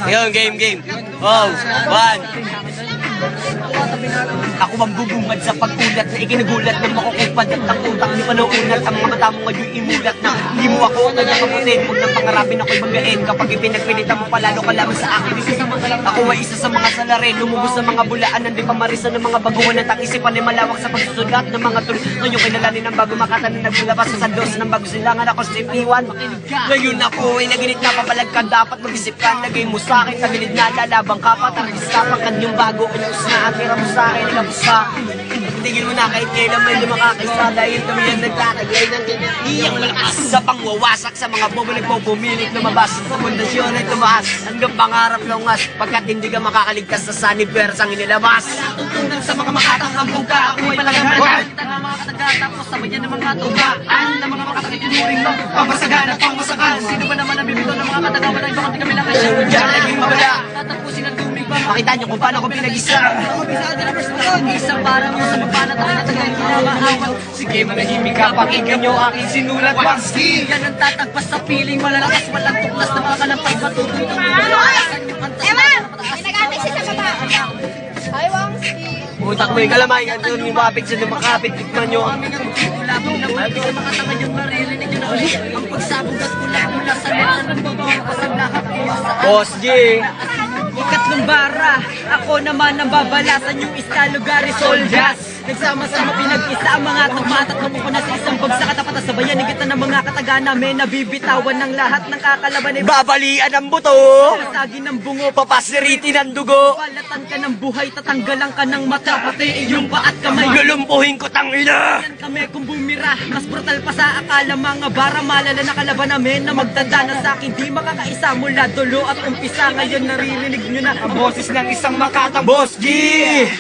Ayun, game. Oh, 1. Ako mambubungad sa pagkulat na ikinagulat ng makukupad at ang utang di panuunat ang mga mata mo ngayon imulat na hindi mo ako nagkakaputin. Huwag nang pangarapin ako'y magain kapag ipinagpilitan mo palalo ka lamang sa akin. Ako ay isa sa mga salarin, lumubos sa mga bulaan, nandi pamarisan ng mga baguhan at ang isipan ay malawak sa pagsusulat ng mga tuloy. Ngayon kinalanin ng bago makata na naglabas sa sandos ng bago silangan ako sa ipiwan. Ngayon ako ay naginit na papalag ka, dapat mag-isip ka, lagay mo sa akin tagilid na lalabang ka pa, targis ka pagkan yung bago inuus na atira mo sa akin, ilabos ka. Tingin mo na kahit kailan may lumakakisa dahil kami yan nagtatagay ng iyang malakas sa pangwawasak sa mga bobo nagpupumilit lumabas sa pundasyon ay tumaas hanggang pangarap lungas pagkat hindi ka makakaligtas sa sanib persang inilabas. Tutunan sa mga makatang hambong ka ako ay palagahan ang mga katagatapos sabayan ng mga tugaan ng mga makatakinuring mo papasagan at pangwasakan. Sino ba naman ang bibito ng mga katagawan ay bakit di kami lang kasyang dyan naging mabala tatapusin ang tumig ba makita nyo kung paano ko pinag-isa isang para mo sa mapanat ang natagay kinamahawat. Sige manahimik ka, pakinggan nyo aking sinulat Wansky. Yan ang tatagpas sa piling malalakas walang tuklas na mga kalampay matutuloy ng Emma! Pinag-atay siya sa baba. Hi, Wansky. Utak mo yung kalamay, andun yung mapit sa lumakapit, tikman nyo. Labong na mga sa mga tanga yung naririnig nyo na ulit ang pagsabog at mula sa letra ng bawang pasaglakap ko sa Boss G. ikatlong bara, ako naman ang babalasan yung isa lugaris soldiers. Nagsama-sama pinag-isa ang mga tumat at ko na sa isang bagsa katapat sa bayan higit ng mga kataga namin nabibitawan ng lahat ng kakalaban ay Babalian ang buto. Pasagin ng bungo, Papasiriti ng dugo. palatan ka ng buhay, tatanggalan ka ng mata, pati iyong pa at kamay. Lulumpuhin ko tangina. Yan kami kung bumira, mas brutal pa sa akala mga bara malala na kalaban namin na magdanda na sa akin di makakaisa mula dulo at umpisa. Ngayon naririnig nyo na ang boses ng isang makatang Boss G.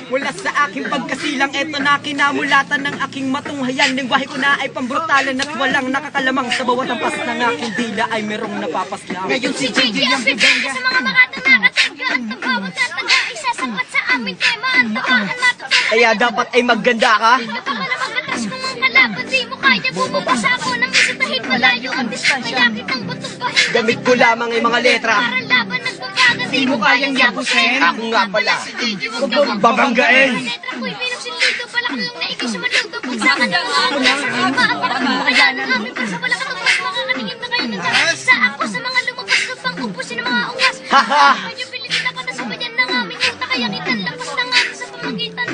mula sa aking pagkasilang eto na kinamulatan ng aking matunghayan. Lingwahe ko na ay pambrutalan at walang nakakalamang sa bawat ampas ng aking dila ay merong napapaslang. Ngayon si Gigi ang bibigay sa mga makatang nakatangga at ang bawat tataga isasapat sa aming tema at tamaan matutunan. Kaya dapat ay maganda ka. Baka na magatas kung ang kalaban di mo kaya bumabasa ako ng isa tahid malayo ang distansya kitang butong bahid. Gamit ko lamang ay mga letra. Para laban nagbabaga di mo kayang yabusin. Ako nga pala. Si Gigi huwag kang Babanggain. letra ko'y pinagsilito pala ka lang na ikaw sa maluto pagsaka ng mga maapakan mo kaya ng aming pasa wala ka tapos makakaningin na kayo ng sa ako sa mga lumabas na pang upusin ng mga ungas. Haha. Medyo pilitin ako na sabayan ng aming yuta kaya kitang lapas ng amin sa pamagitan.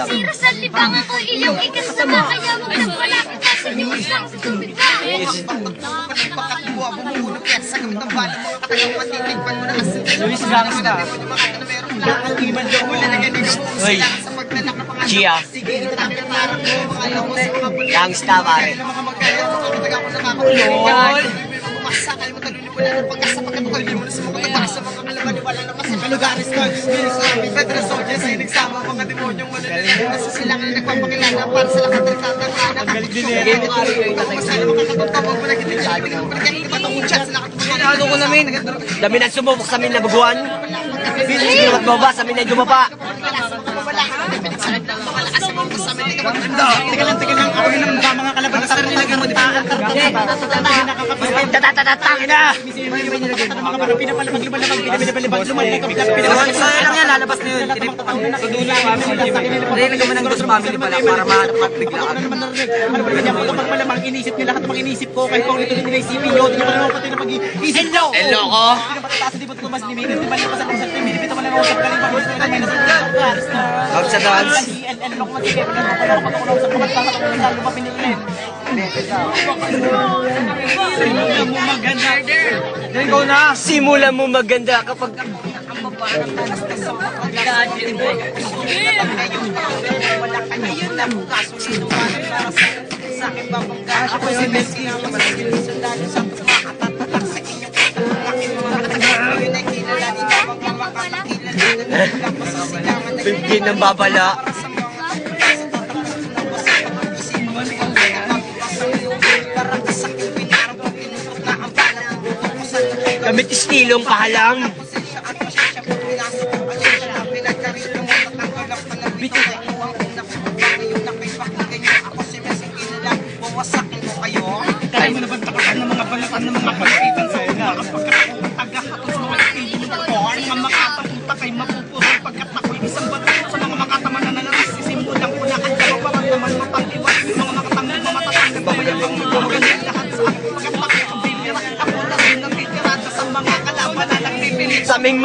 Sira sa libangan ko iyong ikasama kaya wag nang malapit na sa inyong isang sa tubig na. Luis Gangsta. Uy. Chia. Gangsta pare. Lol. Lugares ko, Pedro Soldiers ay nagsama mga demonyong malalaman kasi sila nga nagpapakilala para sa lahat ng tatangana. Ang galing din yan. Masaya makakatutawag mo na kita siya. Pinagpapatungkol siya sila katulungan. Ano ko namin? Dami nang sumubok sa amin na baguhan. Bilis at baba sa amin na dumapa. Teka lang, ako yun ang mga kalaban na sarili lang mo, di ba? Tatatatangin na! Sayang lang yan, lalabas na yun. Narinig naman ng Ghost Family pala para mapigla ka. Malamang inisip nila at mag-inisip ko kahit kung ito nila isipin nyo, di naman pati na mag-iisip nyo. Hello ko! Pinapataas di ba ito mas limited, di ba naman sa konsepto, minipita mo lang ako sa kaling pag-gusto na may nasa Out sa dance. Simula mo maganda kapag bigyan ng babala. Gamit istilong pahalang.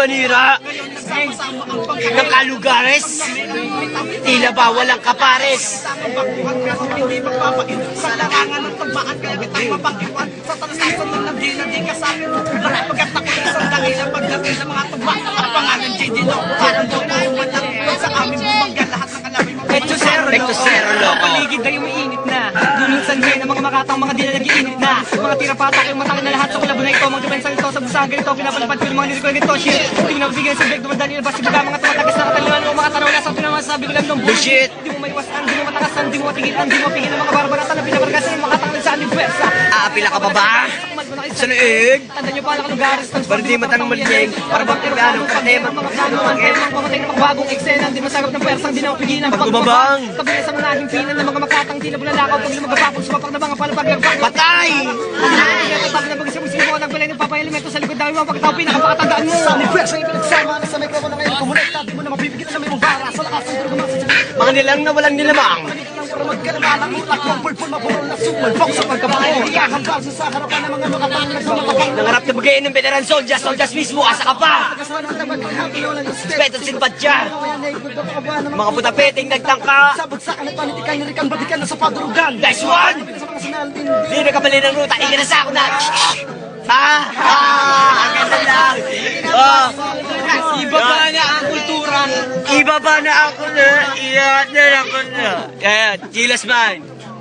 manira ng kalugares. Tila ba walang kapares? Hindi magpapain sa larangan ng tagmaan, kaya kitang mabakiwan sa talasasan ng nagdi ka sa akin. Pagkat ako isang dahilan pagdating ng mga tugma, ang pangalan JD Lo, parang doon na umatang sa amin bumangga lahat ng kalabi mo. Recto Zero, loko. Paligid ay umiinit na. Duminsan ngayon ang mga makatang mga di na nag-iinit na. Mga tira-patak yung matangin na lahat sa kulabo na ito. Mga dupensang ito sa busahan ganito. Pinapalipad ko yung mga lirik ko ganito. Shit, hindi mo nabigyan sa beg. Dumadali na ba si baga mga tumatagas na kataliwan mo. Mga tanaw na sa pinamasabi sabi ko lang ng bullshit. Di mo maiwasan, di mo matakasan, di mo matigilan, di mo pigil ang mga barbaratan na pinabargasan ng makatang sa aling pwersa. Aapila ka pa ba? Sa liig? Tanda nyo pa ang lugares. Para di matang maliging. Para bang kirganong kateman. Mamatay na magbagong eksena. Di masagap ng pwersang di na mapigilan. Pagkumabang. Kabilang sa mga himpinan ng mga makatang di na bulalakaw. Pag lumagapapong sumapak na mga palapag-lagbang. Patay! Tapos na pag-isip mo ang nagbalay ng papaelemento sa likod dahil mga pagkatao pinakapakatandaan mo. Sa universo ay pinagsama na sa may kawan na ngayon kumonekta, di mo na mabibigit sa may mong bara sa lakas ng dugo mga Mga nilang na walang nilamang. para magkalamalang utak ng pulpul maburol na sumal fok sa pagkabaho. Ikakambal sa harapan ng mga makatang nagmamakapang. Nangarap na bagayin ng veteran soldiers mismo, asa ka pa! Kasama ng tabag ng happy walang Respeto at simpatya! Kaya naikot na pakabuhan ng Mga putapeting nagtangka! sa bagsakan at panitikan nirikan batikan na sa padurugan. Nice one! Sa mga sinal din Di nakabali ng ruta, ikinasa ako na! Ang ganda lang! Ibaba na ang kultura. Ibaba na ako na! Iyan na ako na! Ayan, Gilas man!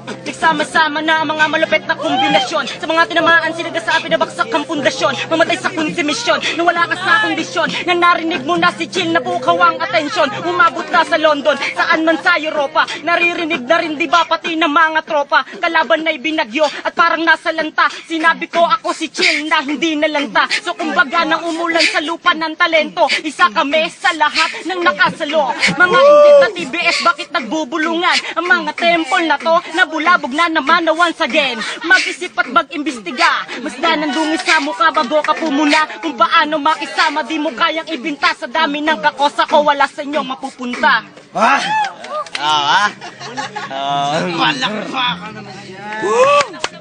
Nagsama-sama na ang mga malupit na kombinasyon. Sa mga tinamaan sinagasabi na baksak ang pundasyon. Mamatay sa konsumisyon, nung wala ka sa kondisyon. Na narinig mo na si Chill na bukaw ang atensyon. Umabot na sa London, saan man sa Europa. Naririnig na rin diba pati ng mga tropa. Kalaban na ibinagyo at parang nasa lanta. Sinabi ko ako si Chill na hindi nalanta. So kumbaga nang umulan sa lupa ng talento, isa kami sa lahat ng nakasalo. Mga hindi na TBS, bakit nagbubulungan? Ang mga temple na to, nabulabog na naman na once again. Mag-isip at mag-imbestiga. Mas na nandungis sa mukha bago ka pumuna. Kung paano makisama, di mo kayang ibinta. Sa dami ng kakosa ko, wala sa inyo mapupunta. Ah! Ah! Ah! palakpakan naman.